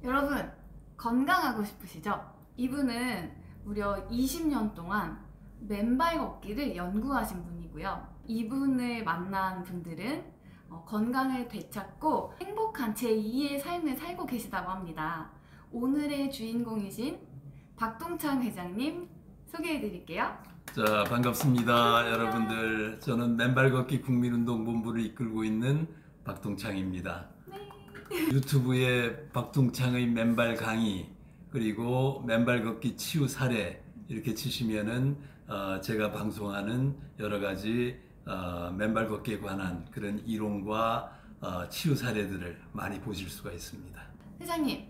여러분, 건강하고 싶으시죠? 이분은 무려 20년 동안 맨발 걷기를 연구하신 분이고요. 이분을 만난 분들은 건강을 되찾고 행복한 제2의 삶을 살고 계시다고 합니다. 오늘의 주인공이신 박동창 회장님 소개해 드릴게요. 자, 반갑습니다. 여러분들. 저는 맨발 걷기 국민운동본부를 이끌고 있는 박동창입니다. 유튜브에 박동창의 맨발 강의, 그리고 맨발 걷기 치유 사례 이렇게 치시면은 제가 방송하는 여러 가지 맨발 걷기에 관한 그런 이론과 치유 사례들을 많이 보실 수가 있습니다. 회장님,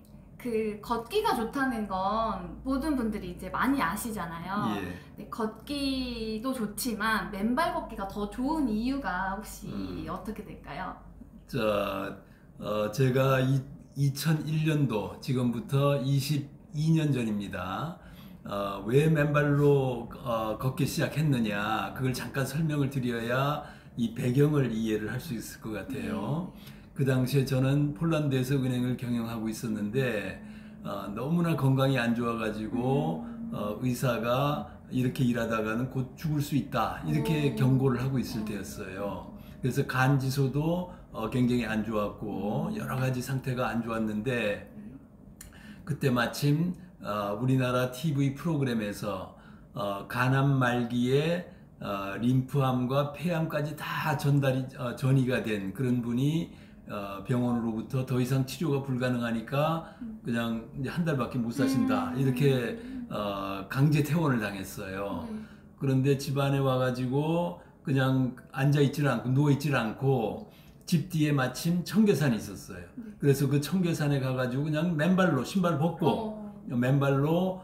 걷기가 좋다는 건 모든 분들이 이제 많이 아시잖아요. 예. 근데 걷기도 좋지만 맨발 걷기가 더 좋은 이유가 혹시 어떻게 될까요? 자, 제가 2001년도 지금부터 22년 전입니다. 왜 맨발로 걷기 시작했느냐, 그걸 잠깐 설명을 드려야 이 배경을 이해를 할 수 있을 것 같아요. 그 당시에 저는 폴란드에서 은행을 경영하고 있었는데 너무나 건강이 안 좋아가지고 의사가 이렇게 일하다가는 곧 죽을 수 있다 이렇게 경고를 하고 있을 때였어요. 그래서 간 지소도 굉장히 안 좋았고 여러 가지 상태가 안 좋았는데, 그때 마침 우리나라 TV 프로그램에서 간암 말기에 림프암과 폐암까지 다 전이가 된 그런 분이 병원으로부터 더 이상 치료가 불가능하니까 그냥 이제 한 달밖에 못 사신다 이렇게 강제 퇴원을 당했어요. 그런데 집안에 와가지고 그냥 앉아있질 않고 누워있질 않고 집 뒤에 마침 청계산이 있었어요. 그래서 그 청계산에 가가지고 그냥 맨발로 신발 벗고 맨발로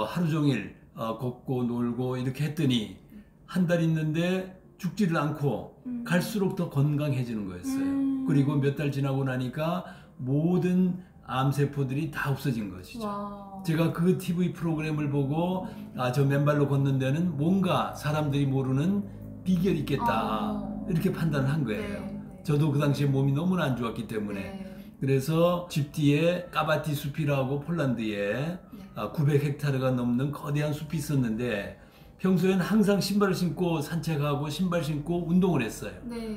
하루 종일 걷고 놀고 이렇게 했더니 한 달 있는데 죽지를 않고 갈수록 더 건강해지는 거였어요. 그리고 몇 달 지나고 나니까 모든 암세포들이 다 없어진 것이죠. 와. 제가 그 TV 프로그램을 보고 저 맨발로 걷는 데는 뭔가 사람들이 모르는 비결이 있겠다 이렇게 판단을 한 거예요. 저도 그 당시에 몸이 너무나 안 좋았기 때문에. 그래서 집 뒤에 까바티 숲이라고 폴란드에 900헥타르가 넘는 거대한 숲이 있었는데 평소에는 항상 신발을 신고 산책하고 신발 신고 운동을 했어요.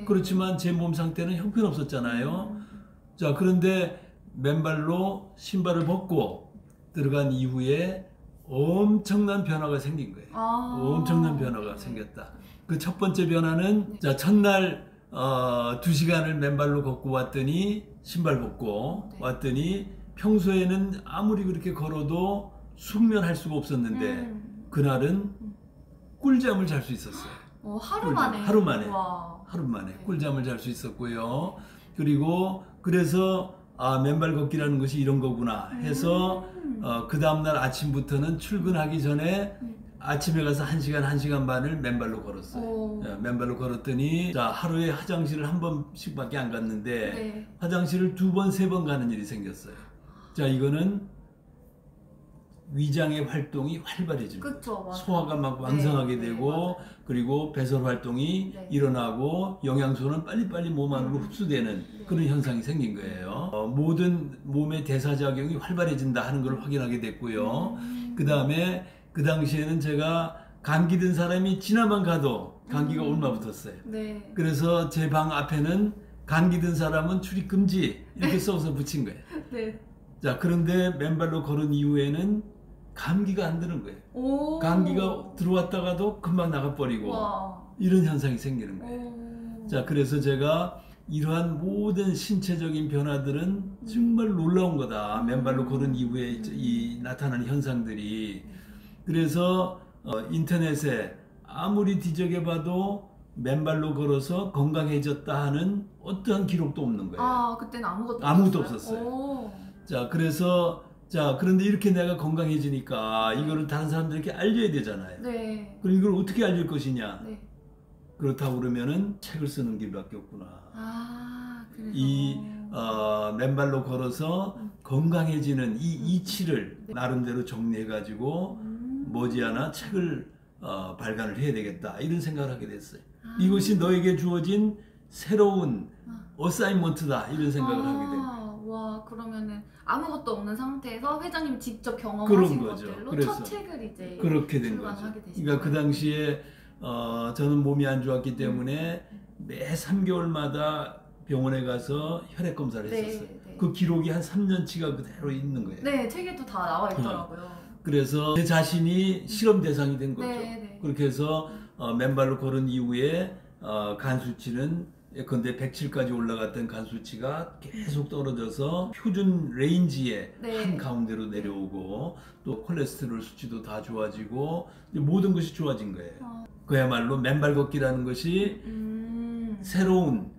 그렇지만 제 몸 상태는 형편없었잖아요. 자, 그런데 맨발로 신발을 벗고 들어간 이후에 엄청난 변화가 생긴 거예요. 엄청난 변화가 생겼다. 그 첫 번째 변화는 자, 첫날 2시간을 맨발로 걷고 왔더니 신발 벗고 왔더니 평소에는 아무리 그렇게 걸어도 숙면할 수가 없었는데 그날은 꿀잠을 잘 수 있었어요. 하루 만에? 하루 만에. 와. 하루 만에 꿀잠을 잘 수 있었고요. 그리고 그래서 맨발 걷기라는 것이 이런 거구나 해서 그 다음날 아침부터는 출근하기 전에 아침에 가서 1시간, 1시간 반을 맨발로 걸었어요. 맨발로 걸었더니 자, 하루에 화장실을 한 번씩밖에 안 갔는데 화장실을 2번, 3번 가는 일이 생겼어요. 자, 이거는 위장의 활동이 활발해지는 거죠. 소화가 막 왕성하게 되고 그리고 배설 활동이 일어나고 영양소는 빨리빨리 몸 안으로 흡수되는 그런 현상이 생긴 거예요. 모든 몸의 대사작용이 활발해진다 하는 걸 확인하게 됐고요. 그 다음에 그 당시에는 제가 감기 든 사람이 지나만 가도 감기가 옮아 붙었어요. 그래서 제 방 앞에는 감기 든 사람은 출입 금지 이렇게 써서 붙인 거예요. 자, 그런데 맨발로 걸은 이후에는 감기가 안 드는 거예요. 감기가 들어왔다가도 금방 나가버리고 이런 현상이 생기는 거예요. 자, 그래서 제가 이러한 모든 신체적인 변화들은 정말 놀라운 거다. 맨발로 걸은 이후에 나타나는 현상들이. 그래서 인터넷에 아무리 뒤적여봐도 맨발로 걸어서 건강해졌다 하는 어떠한 기록도 없는 거예요. 그때는 아무것도 없었어요. 자, 그런데 이렇게 내가 건강해지니까 이거를 다른 사람들에게 알려야 되잖아요. 그럼 이걸 어떻게 알릴 것이냐? 그렇다고 그러면은 책을 쓰는 길밖에 없구나. 이 맨발로 걸어서 건강해지는 이 이치를 나름대로 정리해가지고 머지않아 책을 발간을 해야 되겠다 이런 생각을 하게 됐어요. 이것이 너에게 주어진 새로운 어사이먼트다 이런 생각을 하게 됩니다. 와, 그러면은 아무것도 없는 상태에서 회장님이 직접 경험하신 그런 거죠. 것들로 그래서 첫 책을 이제 그렇게 된 거죠. 출간하게 되신 그러니까 그 거예요. 당시에 저는 몸이 안 좋았기 때문에 매 3개월마다 병원에 가서 혈액 검사를 했었어요. 네. 그 기록이 한 3년치가 그대로 있는 거예요. 네, 책에도 다 나와 있더라고요. 그래서 제 자신이 실험 대상이 된 거죠. 네. 그렇게 해서 맨발로 걸은 이후에 간 수치는 예컨대 107까지 올라갔던 간 수치가 계속 떨어져서 표준 레인지의 네. 한 가운데로 내려오고 또 콜레스테롤 수치도 다 좋아지고 모든 것이 좋아진 거예요. 그야말로 맨발 걷기라는 것이 새로운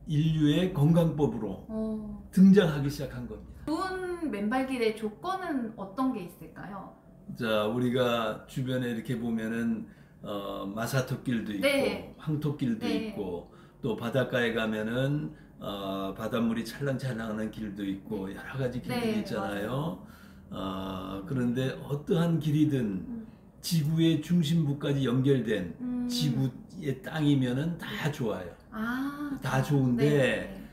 인류의 건강법으로 등장하기 시작한 겁니다. 좋은 맨발길의 조건은 어떤 게 있을까요? 자, 우리가 주변에 이렇게 보면은 마사토길도 있고 네. 황토길도 네. 있고 또 바닷가에 가면은 바닷물이 찰랑찰랑하는 길도 있고 여러 가지 길들이 네, 있잖아요. 그런데 어떠한 길이든 지구의 중심부까지 연결된 지구의 땅이면은 다 좋아요. 다 좋은데 네.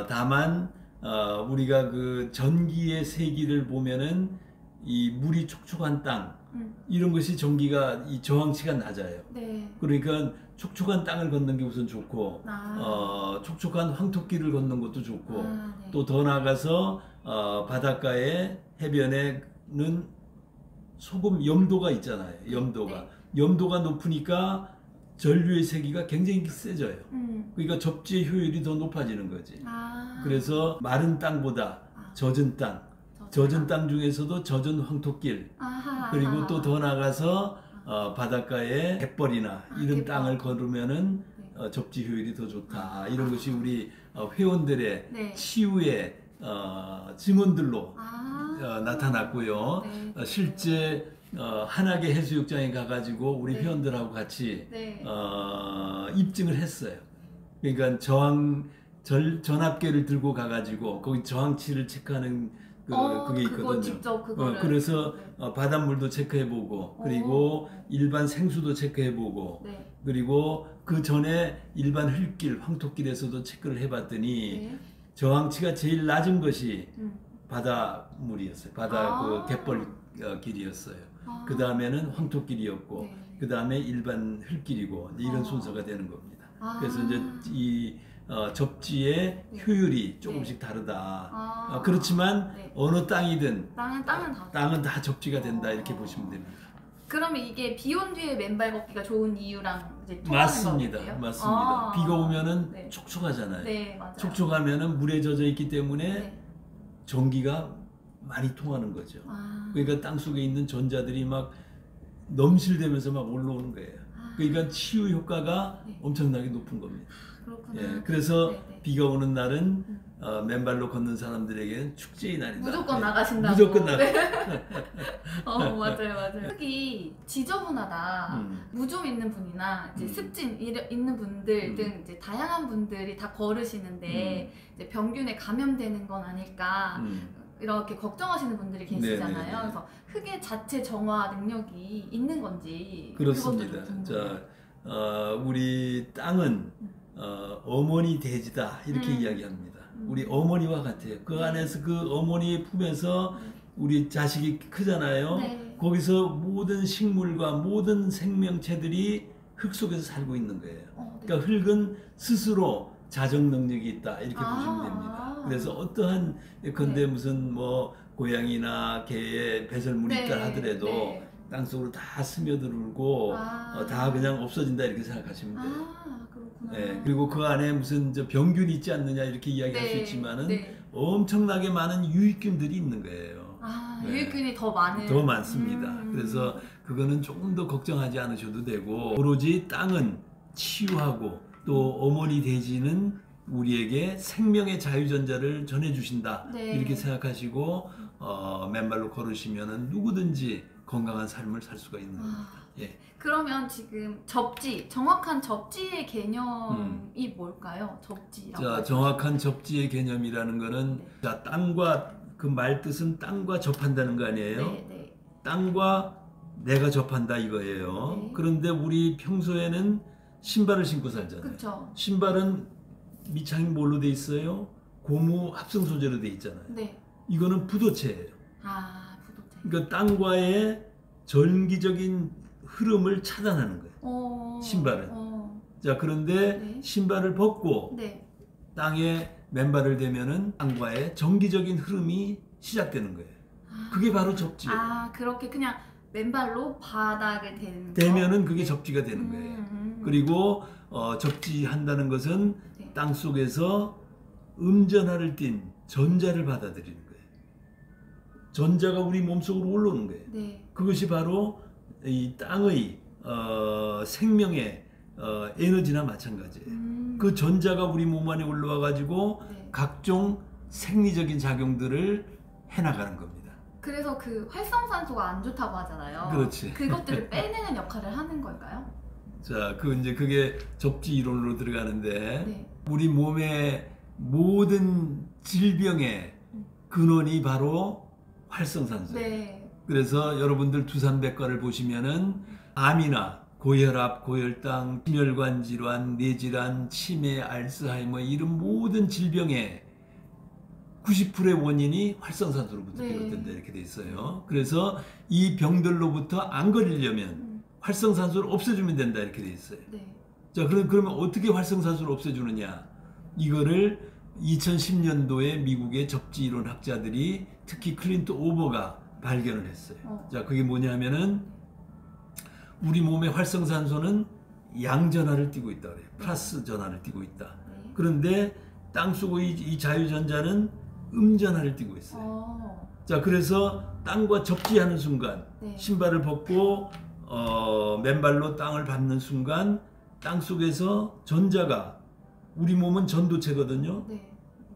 다만 우리가 그 전기의 세기를 보면은 이 물이 촉촉한 땅 이런 것이 전기가 이 저항치가 낮아요. 네. 그러니까 촉촉한 땅을 걷는 게 우선 좋고 촉촉한 황토길을 걷는 것도 좋고 네. 또 더 나아가서 바닷가에 해변에는 소금 염도가 있잖아요. 염도가 염도가 높으니까 전류의 세기가 굉장히 세져요. 그러니까 접지의 효율이 더 높아지는 거지. 그래서 마른 땅보다 젖은 땅 중에서도 젖은 황토길 그리고 또 더 나가서 바닷가에 갯벌이나 이런 갯벌. 땅을 걸으면은 접지 효율이 더 좋다. 이런 것이 우리 회원들의 네. 치유의 증언들로 나타났고요. 네. 실제 한악의 해수욕장에 가가지고 우리 네. 회원들하고 같이 네. 입증을 했어요. 그러니까 전압계를 들고 가가지고 거기 저항치를 체크하는 그게 그거 있거든요. 직접 그거를 그래서 바닷물도 체크해보고 그리고 일반 생수도 체크해보고 네. 그리고 그 전에 일반 흙길, 황토길에서도 체크를 해봤더니 네. 저항치가 제일 낮은 것이 바닷물이었어요. 바다 그 갯벌 길이었어요. 그 다음에는 황토길이었고 네. 그 다음에 일반 흙길이고 이런 순서가 되는 겁니다. 그래서 이제 이 접지의 효율이 조금씩 다르다. 그렇지만 네. 어느 땅이든 땅은 다 접지가 된다 이렇게 보시면 됩니다. 그러면 이게 비 온 뒤에 맨발 걷기가 좋은 이유랑 이제 통하는 맞습니다. 거겠네요? 맞습니다. 비가 오면은 네. 촉촉하잖아요. 네, 맞아요. 촉촉하면은 물에 젖어 있기 때문에 네. 전기가 많이 통하는 거죠. 그러니까 땅 속에 있는 전자들이 막 넘실대면서 막 올라오는 거예요. 그러니까 치유 효과가 네. 엄청나게 높은 겁니다. 그렇구나. 예, 그래서 네. 비가 오는 날은 맨발로 걷는 사람들에게는 축제의 날이다. 무조건 네. 나가신다고. 무조건 나가. 네. 맞아요. 흙이 지저분하다, 무좀 있는 분이나 이제 습진 있는 분들 등 이제 다양한 분들이 다 걸으시는데 이제 병균에 감염되는 건 아닐까 이렇게 걱정하시는 분들이 계시잖아요. 네네네. 그래서 흙의 자체 정화 능력이 있는 건지 그렇습니다. 그것도 좀 궁금해요. 자, 우리 땅은 어머니 대지다 이렇게 이야기합니다. 우리 어머니와 같아요. 그 안에서 그 어머니의 품에서 우리 자식이 크잖아요. 네. 거기서 모든 식물과 모든 생명체들이 흙 속에서 살고 있는 거예요. 네. 그러니까 흙은 스스로 자정 능력이 있다 이렇게 보시면 됩니다. 그래서 어떠한 예컨대 무슨 뭐 고양이나 개의 배설물이 있다 하더라도 땅속으로 다 스며들고 다 그냥 없어진다 이렇게 생각하시면 돼요. 그렇구나. 네, 그리고 그 안에 무슨 병균이 있지 않느냐 이렇게 이야기할 수 있지만은 엄청나게 많은 유익균들이 있는 거예요. 유익균이 더 많은. 더 많습니다. 그래서 그거는 조금 더 걱정하지 않으셔도 되고 오로지 땅은 치유하고 또 어머니 대지는 우리에게 생명의 자유전자를 전해주신다 이렇게 생각하시고 맨발로 걸으시면은 누구든지 건강한 삶을 살 수가 있는 겁니다. 예. 그러면 지금 정확한 접지의 개념이 뭘까요? 접지라고. 자, 정확한 접지의 개념이라는 거는 자, 땅과 그 말 뜻은 땅과 접한다는 거 아니에요? 땅과 내가 접한다 이거예요. 그런데 우리 평소에는 신발을 신고 살잖아요. 그쵸. 신발은 밑창이 뭘로 돼 있어요? 고무 합성 소재로 돼 있잖아요. 네. 이거는 부도체예요. 아, 부도체. 그러니까 땅과의 전기적인 흐름을 차단하는 거예요. 신발은. 자, 그런데 네. 신발을 벗고 네. 땅에 맨발을 대면은 땅과의 전기적인 흐름이 시작되는 거예요. 그게 바로 접지예요. 아, 그렇게 그냥 맨발로 바닥을 대면은 그게 접지가 되는 거예요. 그리고 접지한다는 것은 네. 땅 속에서 음전하를 띤 전자를 받아들이는 거예요. 전자가 우리 몸속으로 올라오는 거예요. 네. 그것이 바로 이 땅의 생명의 에너지나 마찬가지예요. 그 전자가 우리 몸 안에 올라와 가지고 네. 각종 생리적인 작용들을 해나가는 겁니다. 그래서 그 활성산소가 안 좋다고 하잖아요. 그렇지. 그것들을 빼내는 역할을 하는 걸까요? 자, 이제 그게 접지 이론으로 들어가는데 네. 우리 몸의 모든 질병의 근원이 바로 활성산소예요. 네. 그래서 여러분들 두산백과를 보시면은 암이나 고혈압, 고혈당, 심혈관 질환, 뇌질환, 치매, 알츠하이머 이런 모든 질병의 90%의 원인이 활성산소로부터 비롯된다 이렇게 돼 있어요. 그래서 이 병들로부터 안 걸리려면 활성산소를 없애주면 된다 이렇게 돼 있어요. 네. 자, 그러면 어떻게 활성산소를 없애주느냐? 이거를 2010년도에 미국의 접지이론 학자들이 특히 클린트 오버가 발견을 했어요. 자, 그게 뭐냐면은 우리 몸의 활성산소는 양전하를 띠고 있다 그래요. 플러스 전하를 띠고 있다. 그런데 땅 속의 이 자유전자는 음전하를 띠고 있어요. 자, 그래서 땅과 접지하는 순간 신발을 벗고 맨발로 땅을 밟는 순간 땅 속에서 전자가 우리 몸은 전도체거든요.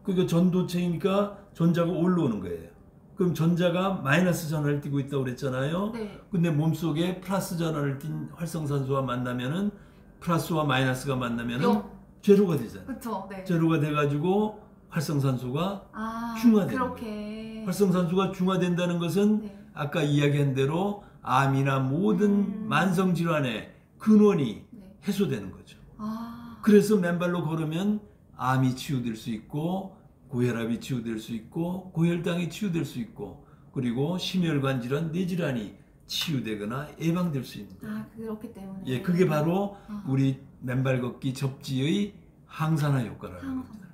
그러니까 전도체이니까 전자가 올라오는 거예요. 그럼 전자가 마이너스 전하를 띠고 있다고 그랬잖아요. 근데 몸속에 플러스 전하를 띤 활성산소와 만나면은 플러스와 마이너스가 만나면은 제로가 되잖아요. 그렇죠. 네. 제로가 돼가지고 활성산소가 중화되는 거예요. 활성산소가 중화된다는 것은 아까 이야기한 대로 암이나 모든 만성질환의 근원이 해소되는 거죠. 그래서 맨발로 걸으면 암이 치유될 수 있고 고혈압이 치유될 수 있고 고혈당이 치유될 수 있고 그리고 심혈관 질환, 뇌질환이 치유되거나 예방될 수 있는 거예요. 그렇기 때문에. 예, 그게 바로 우리 맨발 걷기 접지의 항산화 효과라는 겁니다.